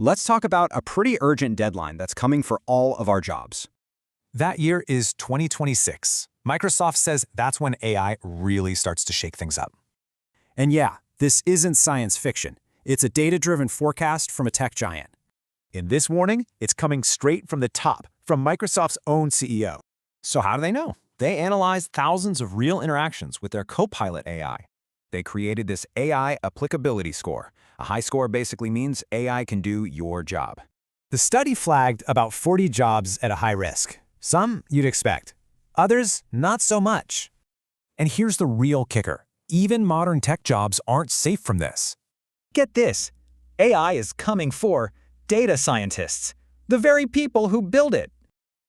Let's talk about a pretty urgent deadline that's coming for all of our jobs. That year is 2026. Microsoft says that's when AI really starts to shake things up. And yeah, this isn't science fiction. It's a data-driven forecast from a tech giant. In this warning, it's coming straight from the top, from Microsoft's own CEO. So how do they know? They analyzed thousands of real interactions with their Copilot AI. They created this AI applicability score. A high score basically means AI can do your job. The study flagged about 40 jobs at a high risk. Some you'd expect. Others, not so much. And here's the real kicker. Even modern tech jobs aren't safe from this. Get this, AI is coming for data scientists, the very people who build it.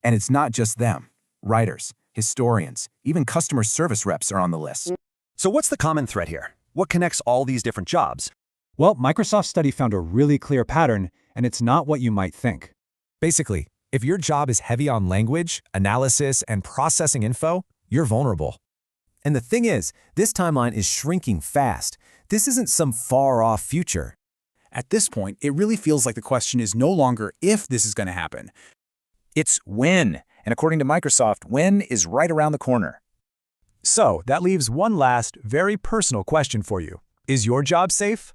And it's not just them. Writers, historians, even customer service reps are on the list. So what's the common thread here? What connects all these different jobs? Well, Microsoft's study found a really clear pattern, and it's not what you might think. Basically, if your job is heavy on language, analysis, and processing info, you're vulnerable. And the thing is, this timeline is shrinking fast. This isn't some far-off future. At this point, it really feels like the question is no longer if this is going to happen. It's when, and according to Microsoft, when is right around the corner. So that leaves one last, very personal question for you. Is your job safe?